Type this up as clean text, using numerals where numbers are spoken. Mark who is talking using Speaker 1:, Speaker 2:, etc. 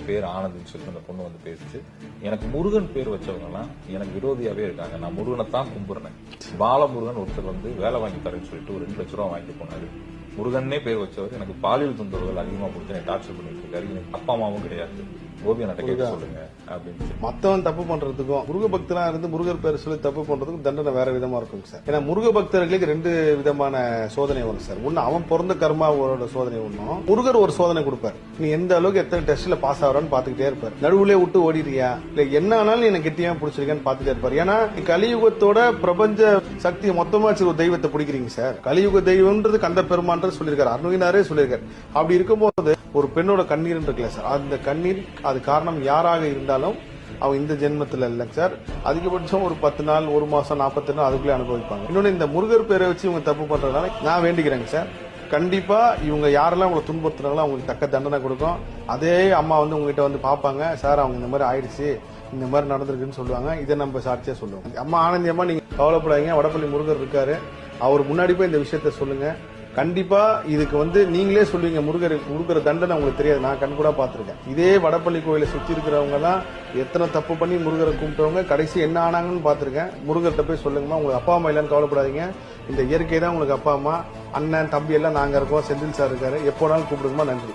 Speaker 1: பேர் ஆனந்த்னு சொல்லிட்டு அந்த பொண்ணு வந்து பேசிச்சு. எனக்கு முருகன் பேர் வச்சவங்கலாம் எனக்கு விரோதியாவே இருக்காங்க. நான் முருகனை தான் கும்பிடுறேன். பாலமுருகன் ஒருத்தர் வந்து வேலை வாங்கி தரேன்னு சொல்லிட்டு ஒரு 2 லட்சம் ரூபா வாங்கிட்டு போனாரு. முருகன்னே பேர் வச்சவர் எனக்கு பாலியல் தொந்தரவுகள் அதிகமா கொடுத்து எனக்கு டார்ச்சர் பண்ணிட்டு இருக்காரு. எனக்கு அப்பா அம்மாவும் கிடையாது. கோபி அண்ணாட்ட கேட்க சொல்லுங்க அப்படின்னு.
Speaker 2: மத்தவன் தப்பு பண்றதுக்கும் முருக பக்தனா இருந்து முருகர் பேர் சொல்லி தப்பு பண்றதுக்கும் தண்டனை வேற விதமா இருக்கும் சார். ஏன்னா முருக பக்தர்களுக்கு 2 விதமான சோதனை வரும் சார். ஒன்னு அவன் பிறந்த கர்மாவோட சோதனை ஒன்னும், முருகர் ஒரு சோதனை கொடுப்பாரு. நீ எந்த அளவுக்கு எத்தனை டெஸ்ட்ல பாஸ் ஆகிறான்னு பாத்துக்கிட்டே இருப்பாரு. நடுவுல விட்டு ஓடிடுறியா இல்ல என்ன ஆனாலும் எனக்கு கெட்டியா பிடிச்சிருக்கான்னு பாத்துட்டே இருப்பாரு. ஏன்னா கலியுகத்தோட பிரபஞ்ச சக்தியை மொத்தமா வச்சு ஒரு தெய்வத்தை பிடிக்கிறீங்க சார். கலியுக தெய்வம்ன்றது கந்த பெருமான்றது சொல்லியிருக்காரு, அருணகிரினாரே சொல்லியிருக்காரு. அப்படி இருக்கும்போது ஒரு பெண்ணோட கண்ணீர் இருக்குல்ல சார், அந்த கண்ணீர் அது காரணம் யாராக இருந்தாலும் அவங்க இந்த ஜென்மத்தில் இல்லைங்க சார். அதிகபட்சம் ஒரு 10 நாள், 1 மாசம், 40 நாள் அதுக்குள்ளே அனுபவிப்பாங்க. இன்னொன்னு இந்த முருகர் பேரை வச்சு இவங்க தப்பு பண்றதுனால நான் வேண்டிக்கிறேங்க சார், கண்டிப்பா இவங்க யாரெல்லாம் உங்களை துன்புறுத்துறாங்களோ அவங்களுக்கு தக்க தண்டனை கொடுக்கும். அதே அம்மா வந்து உங்ககிட்ட வந்து பாப்பாங்க, சார் அவங்க இந்த மாதிரி ஆயிடுச்சு, இந்த மாதிரி நடந்திருக்குன்னு சொல்லுவாங்க. இதை நம்ம சாட்சியா சொல்லுவோம். அம்மா ஆனந்தி அம்மா நீங்க கவலைப்படாதீங்க, வடப்பள்ளி முருகர் இருக்காரு, அவர் முன்னாடி போய் இந்த விஷயத்த சொல்லுங்க. கண்டிப்பா இதுக்கு வந்து நீங்களே சொல்லுவீங்க முருகர் கொடுக்குற தண்டனை உங்களுக்கு தெரியாது. நான் கண் கூட பாத்திருக்கேன். இதே வடப்பள்ளி கோயிலை சுத்தி இருக்கிறவங்க எல்லாம் எத்தனை தப்பு பண்ணி முருகரை கும்பிட்டவங்க கடைசி என்ன ஆனாங்கன்னு பாத்திருக்கேன். முருகர்கிட்ட போய் சொல்லுங்கம்மா, உங்களுக்கு அப்பா அம்மா இல்லைன்னு கவலைப்படாதீங்க, இந்த இயற்கை தான் உங்களுக்கு அப்பா அம்மா, அண்ணன் தம்பி எல்லாம் நாங்க இருக்கோம், செந்தில் சார் இருக்காரு, எப்போனாலும் கூப்பிடுங்கம்மா. நன்றி.